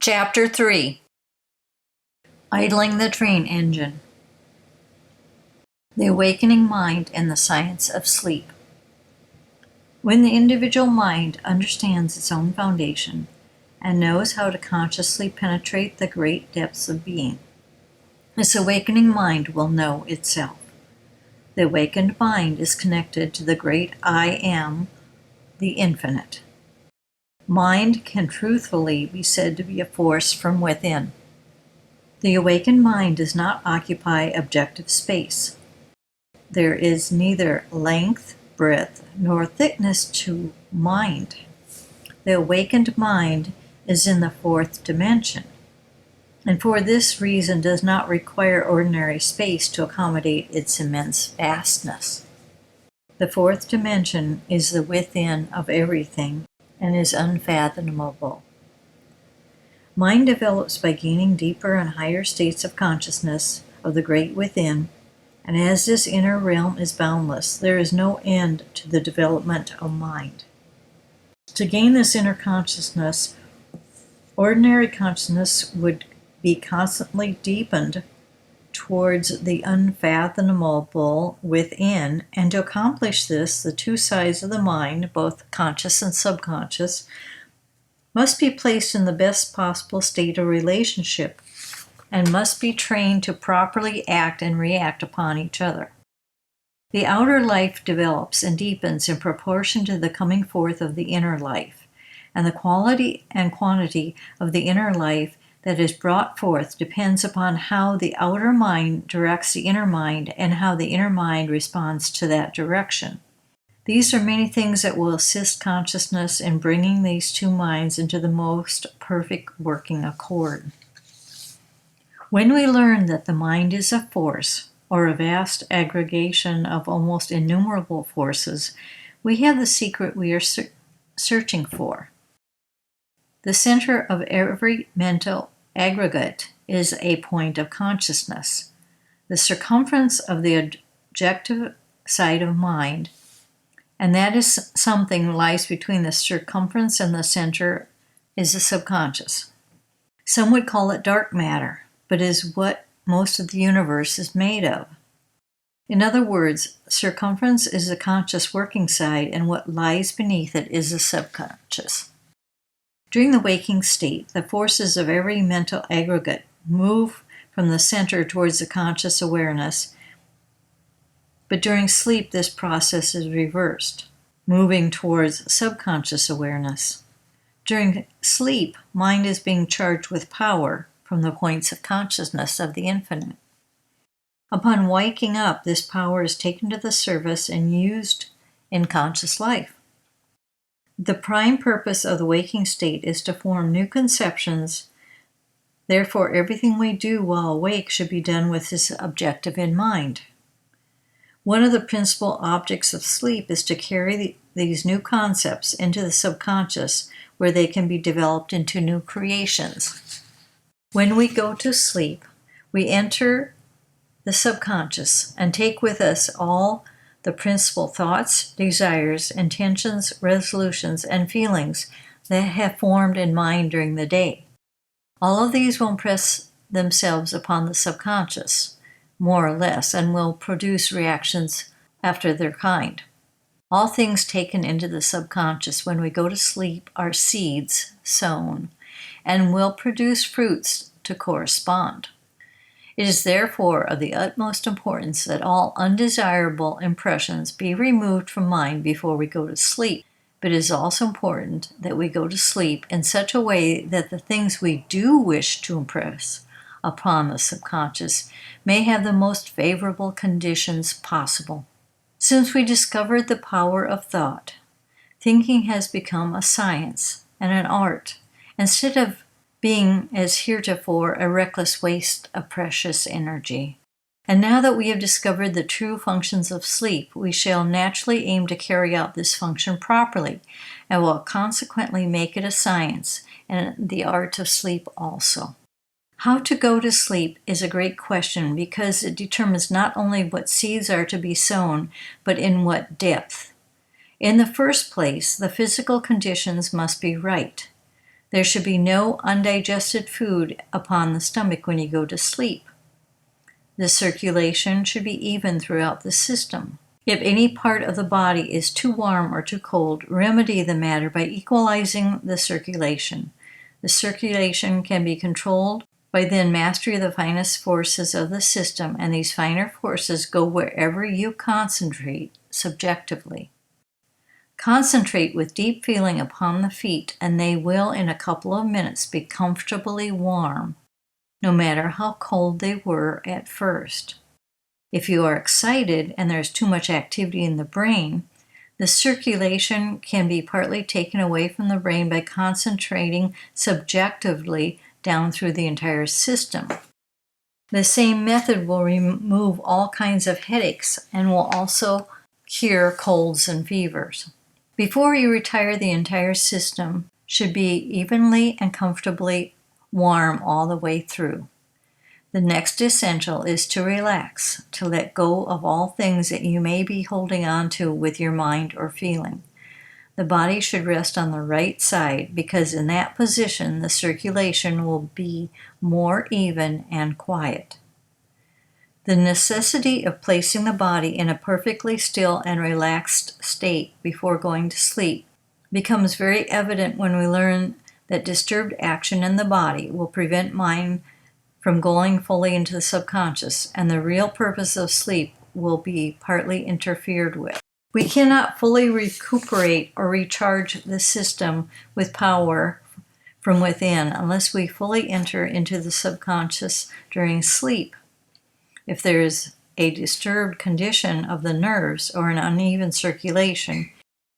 Chapter 3. Idling the Train Engine. The Awakening Mind and the Science of Sleep. When the individual mind understands its own foundation and knows how to consciously penetrate the great depths of being, this awakening mind will know itself. The awakened mind is connected to the great I Am, the Infinite. Mind can truthfully be said to be a force from within. The awakened mind does not occupy objective space. There is neither length, breadth, nor thickness to mind. The awakened mind is in the fourth dimension, and for this reason does not require ordinary space to accommodate its immense vastness. The fourth dimension is the within of everything and is unfathomable. Mind develops by gaining deeper and higher states of consciousness of the great within, and as this inner realm is boundless, there is no end to the development of mind. To gain this inner consciousness, ordinary consciousness would be constantly deepened towards the unfathomable within, and to accomplish this, the two sides of the mind, both conscious and subconscious, must be placed in the best possible state of relationship and must be trained to properly act and react upon each other. The outer life develops and deepens in proportion to the coming forth of the inner life, and the quality and quantity of the inner life that is brought forth depends upon how the outer mind directs the inner mind and how the inner mind responds to that direction. These are many things that will assist consciousness in bringing these two minds into the most perfect working accord. When we learn that the mind is a force, or a vast aggregation of almost innumerable forces, we have the secret we are searching for. The center of every mental aggregate is a point of consciousness. The circumference of the objective side of mind, and that is something lies between the circumference and the center, is the subconscious. Some would call it dark matter, but is what most of the universe is made of. In other words, circumference is the conscious working side, and what lies beneath it is the subconscious. During the waking state, the forces of every mental aggregate move from the center towards the conscious awareness, but during sleep this process is reversed, moving towards subconscious awareness. During sleep, mind is being charged with power from the points of consciousness of the infinite. Upon waking up, this power is taken to the service and used in conscious life. The prime purpose of the waking state is to form new conceptions. Therefore, everything we do while awake should be done with this objective in mind. One of the principal objects of sleep is to carry these new concepts into the subconscious, where they can be developed into new creations. When we go to sleep, we enter the subconscious and take with us all the principal thoughts, desires, intentions, resolutions, and feelings that have formed in mind during the day. All of these will impress themselves upon the subconscious, more or less, and will produce reactions after their kind. All things taken into the subconscious when we go to sleep are seeds sown and will produce fruits to correspond. It is therefore of the utmost importance that all undesirable impressions be removed from mind before we go to sleep. But it is also important that we go to sleep in such a way that the things we do wish to impress upon the subconscious may have the most favorable conditions possible. Since we discovered the power of thought, thinking has become a science and an art, instead of being as heretofore a reckless waste of precious energy. And now that we have discovered the true functions of sleep, we shall naturally aim to carry out this function properly, and will consequently make it a science and the art of sleep also. How to go to sleep is a great question because it determines not only what seeds are to be sown, but in what depth. In the first place, the physical conditions must be right. There should be no undigested food upon the stomach when you go to sleep. The circulation should be even throughout the system. If any part of the body is too warm or too cold, remedy the matter by equalizing the circulation. The circulation can be controlled by then mastery of the finest forces of the system, and these finer forces go wherever you concentrate subjectively. Concentrate with deep feeling upon the feet, and they will in a couple of minutes be comfortably warm, no matter how cold they were at first. If you are excited and there's too much activity in the brain, the circulation can be partly taken away from the brain by concentrating subjectively down through the entire system. The same method will remove all kinds of headaches and will also cure colds and fevers. Before you retire, the entire system should be evenly and comfortably warm all the way through. The next essential is to relax, to let go of all things that you may be holding on to with your mind or feeling. The body should rest on the right side because in that position the circulation will be more even and quiet. The necessity of placing the body in a perfectly still and relaxed state before going to sleep becomes very evident when we learn that disturbed action in the body will prevent mind from going fully into the subconscious, and the real purpose of sleep will be partly interfered with. We cannot fully recuperate or recharge the system with power from within unless we fully enter into the subconscious during sleep. If there is a disturbed condition of the nerves or an uneven circulation,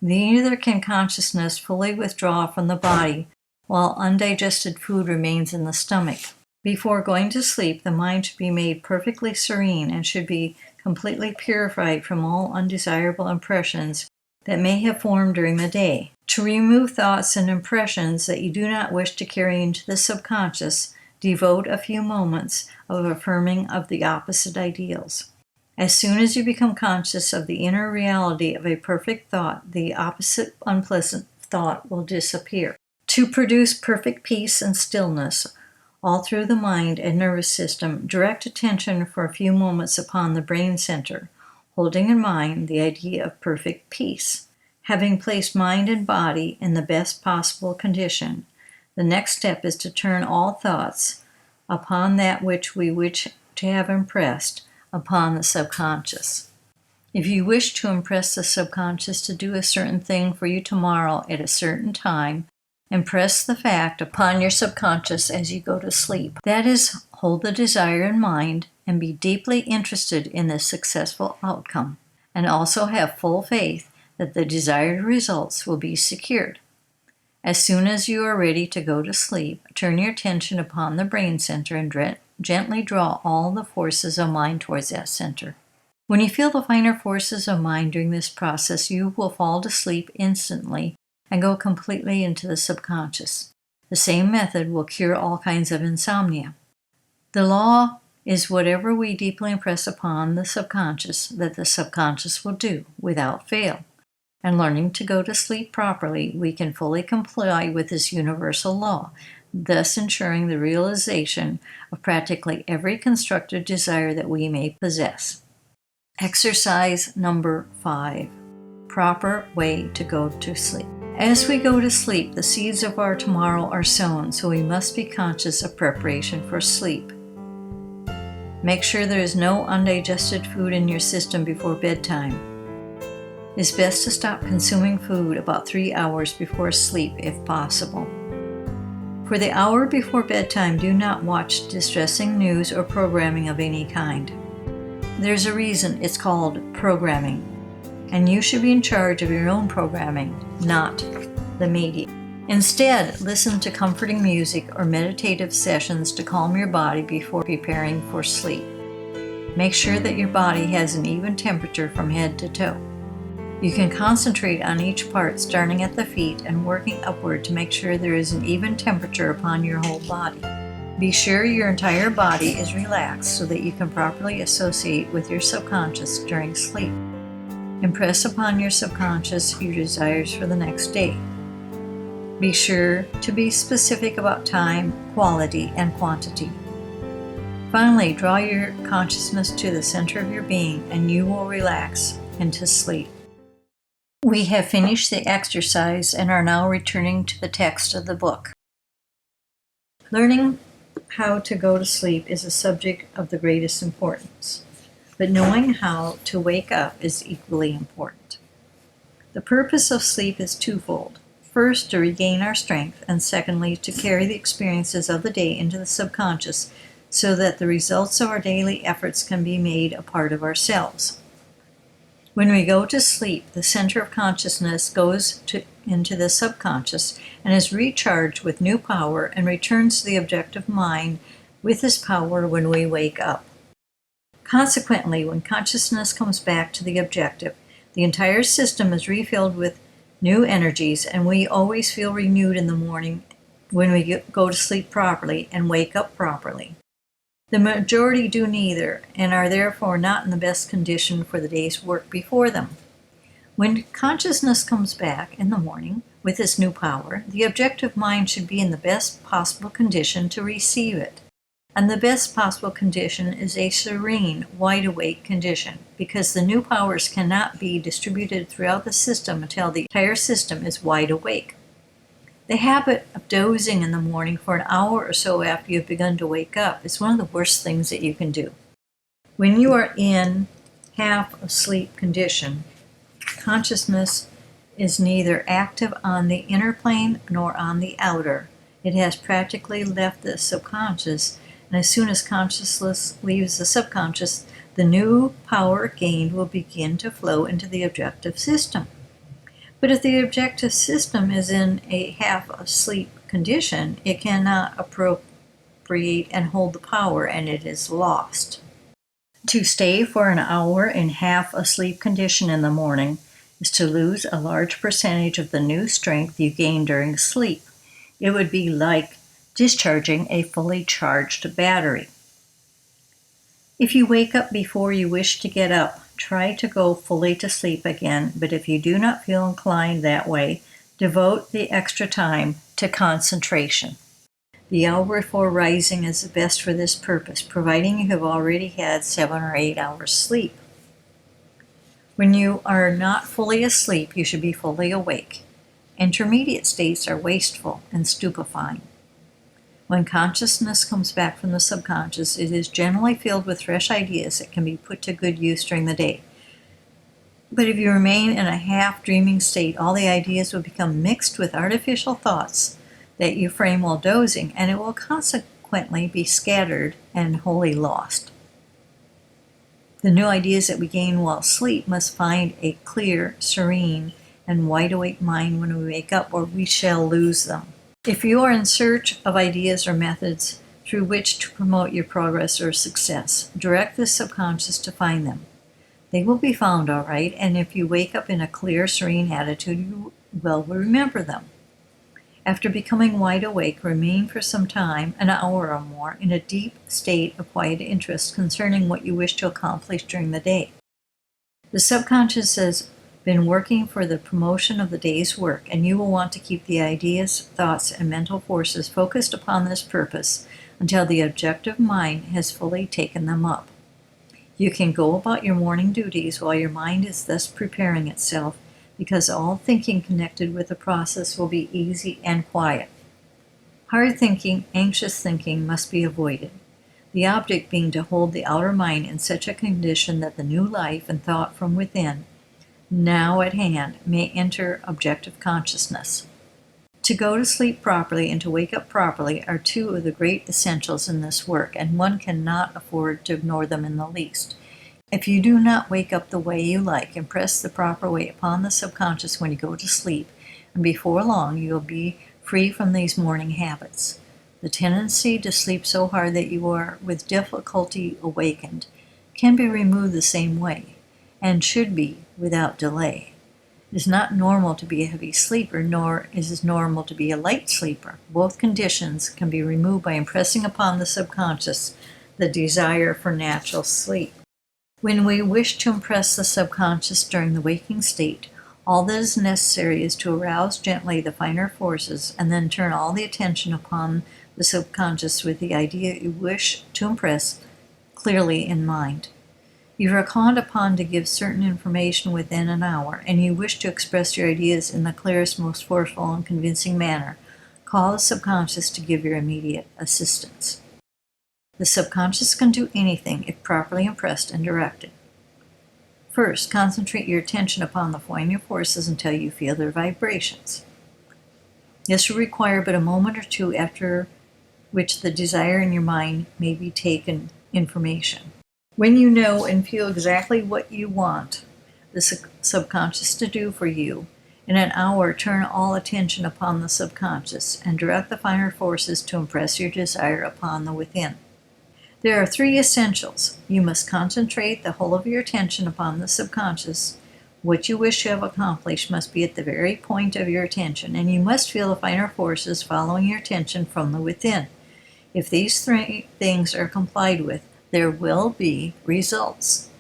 neither can consciousness fully withdraw from the body while undigested food remains in the stomach. Before going to sleep, the mind should be made perfectly serene and should be completely purified from all undesirable impressions that may have formed during the day. To remove thoughts and impressions that you do not wish to carry into the subconscious, devote a few moments of affirming of the opposite ideals. As soon as you become conscious of the inner reality of a perfect thought, the opposite unpleasant thought will disappear. To produce perfect peace and stillness all through the mind and nervous system, direct attention for a few moments upon the brain center, holding in mind the idea of perfect peace. Having placed mind and body in the best possible condition, the next step is to turn all thoughts upon that which we wish to have impressed upon the subconscious. If you wish to impress the subconscious to do a certain thing for you tomorrow at a certain time, impress the fact upon your subconscious as you go to sleep. That is, hold the desire in mind and be deeply interested in the successful outcome, and also have full faith that the desired results will be secured. As soon as you are ready to go to sleep, turn your attention upon the brain center and gently draw all the forces of mind towards that center. When you feel the finer forces of mind during this process, you will fall to sleep instantly and go completely into the subconscious. The same method will cure all kinds of insomnia. The law is whatever we deeply impress upon the subconscious, that the subconscious will do without fail. And learning to go to sleep properly, we can fully comply with this universal law, thus ensuring the realization of practically every constructive desire that we may possess. Exercise number 5. Proper way to go to sleep. As we go to sleep, the seeds of our tomorrow are sown, so we must be conscious of preparation for sleep. Make sure there is no undigested food in your system before bedtime. It's best to stop consuming food about 3 hours before sleep if possible. For the hour before bedtime, do not watch distressing news or programming of any kind. There's a reason it's called programming, and you should be in charge of your own programming, not the media. Instead, listen to comforting music or meditative sessions to calm your body before preparing for sleep. Make sure that your body has an even temperature from head to toe. You can concentrate on each part, starting at the feet and working upward to make sure there is an even temperature upon your whole body. Be sure your entire body is relaxed so that you can properly associate with your subconscious during sleep. Impress upon your subconscious your desires for the next day. Be sure to be specific about time, quality, and quantity. Finally, draw your consciousness to the center of your being and you will relax into sleep. We have finished the exercise and are now returning to the text of the book. Learning how to go to sleep is a subject of the greatest importance, but knowing how to wake up is equally important. The purpose of sleep is twofold. First, to regain our strength, and secondly, to carry the experiences of the day into the subconscious so that the results of our daily efforts can be made a part of ourselves. When we go to sleep, the center of consciousness goes into the subconscious and is recharged with new power and returns to the objective mind with this power when we wake up. Consequently, when consciousness comes back to the objective, the entire system is refilled with new energies, and we always feel renewed in the morning when we go to sleep properly and wake up properly. The majority do neither and are therefore not in the best condition for the day's work before them. When consciousness comes back in the morning with its new power, the objective mind should be in the best possible condition to receive it. And the best possible condition is a serene, wide-awake condition, because the new powers cannot be distributed throughout the system until the entire system is wide awake. The habit of dozing in the morning for an hour or so after you've begun to wake up is one of the worst things that you can do. When you are in half-asleep condition, consciousness is neither active on the inner plane nor on the outer. It has practically left the subconscious, and as soon as consciousness leaves the subconscious, the new power gained will begin to flow into the objective system. But if the objective system is in a half-asleep condition, it cannot appropriate and hold the power, and it is lost. To stay for an hour in half-asleep condition in the morning is to lose a large percentage of the new strength you gained during sleep. It would be like discharging a fully charged battery. If you wake up before you wish to get up, try to go fully to sleep again, but if you do not feel inclined that way, devote the extra time to concentration. The hour before rising is the best for this purpose, providing you have already had 7 or 8 hours sleep. When you are not fully asleep, you should be fully awake. Intermediate states are wasteful and stupefying. When consciousness comes back from the subconscious, it is generally filled with fresh ideas that can be put to good use during the day. But if you remain in a half-dreaming state, all the ideas will become mixed with artificial thoughts that you frame while dozing, and it will consequently be scattered and wholly lost. The new ideas that we gain while asleep must find a clear, serene, and wide-awake mind when we wake up, or we shall lose them. If you are in search of ideas or methods through which to promote your progress or success, direct the subconscious to find them. They will be found all right, and if you wake up in a clear, serene attitude, you will remember them. After becoming wide awake, remain for some time, an hour or more, in a deep state of quiet interest concerning what you wish to accomplish during the day. The subconscious has been working for the promotion of the day's work, and you will want to keep the ideas, thoughts, and mental forces focused upon this purpose until the objective mind has fully taken them up. You can go about your morning duties while your mind is thus preparing itself, because all thinking connected with the process will be easy and quiet. Hard thinking, anxious thinking must be avoided, the object being to hold the outer mind in such a condition that the new life and thought from within, now at hand, may enter objective consciousness. To go to sleep properly and to wake up properly are two of the great essentials in this work, and one cannot afford to ignore them in the least. If you do not wake up the way you like, impress the proper way upon the subconscious when you go to sleep, and before long you will be free from these morning habits. The tendency to sleep so hard that you are with difficulty awakened can be removed the same way, and should be without delay. It is not normal to be a heavy sleeper, nor is it normal to be a light sleeper. Both conditions can be removed by impressing upon the subconscious the desire for natural sleep. When we wish to impress the subconscious during the waking state, All that is necessary is to arouse gently the finer forces and then turn all the attention upon the subconscious with the idea you wish to impress clearly in mind. You are called upon to give certain information within an hour, and you wish to express your ideas in the clearest, most forceful, and convincing manner. Call the subconscious to give your immediate assistance. The subconscious can do anything if properly impressed and directed. First, concentrate your attention upon the finer forces until you feel their vibrations. This will require but a moment or two, after which the desire in your mind may be taken information. When you know and feel exactly what you want the subconscious to do for you, in an hour turn all attention upon the subconscious and direct the finer forces to impress your desire upon the within. There are 3 essentials. You must concentrate the whole of your attention upon the subconscious. What you wish to have accomplished must be at the very point of your attention, and you must feel the finer forces following your attention from the within. If these 3 things are complied with, there will be results.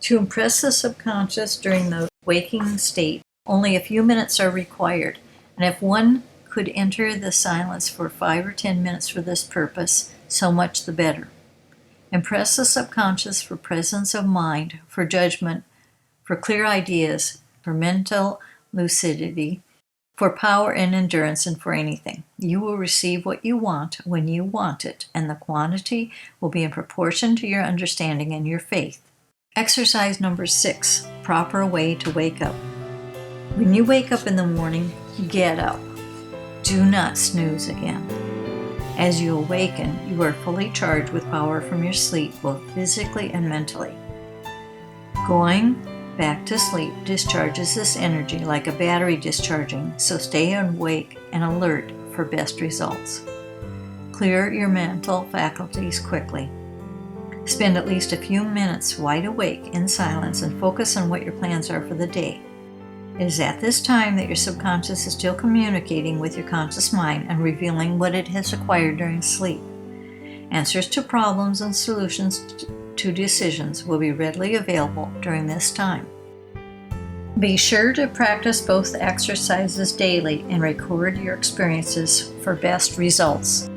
To impress the subconscious during the waking state, only a few minutes are required, and if one could enter the silence for 5 or 10 minutes for this purpose, so much the better. Impress the subconscious for presence of mind, for judgment, for clear ideas, for mental lucidity, for power and endurance, and for anything. You will receive what you want when you want it, and the quantity will be in proportion to your understanding and your faith. Exercise number 6, proper way to wake up. When you wake up in the morning, get up. Do not snooze again. As you awaken, you are fully charged with power from your sleep, both physically and mentally. Going back to sleep discharges this energy like a battery discharging, so stay awake and alert for best results. Clear your mental faculties quickly. Spend at least a few minutes wide awake in silence and focus on what your plans are for the day. It is at this time that your subconscious is still communicating with your conscious mind and revealing what it has acquired during sleep. Answers to problems and solutions to decisions will be readily available during this time. Be sure to practice both exercises daily and record your experiences for best results.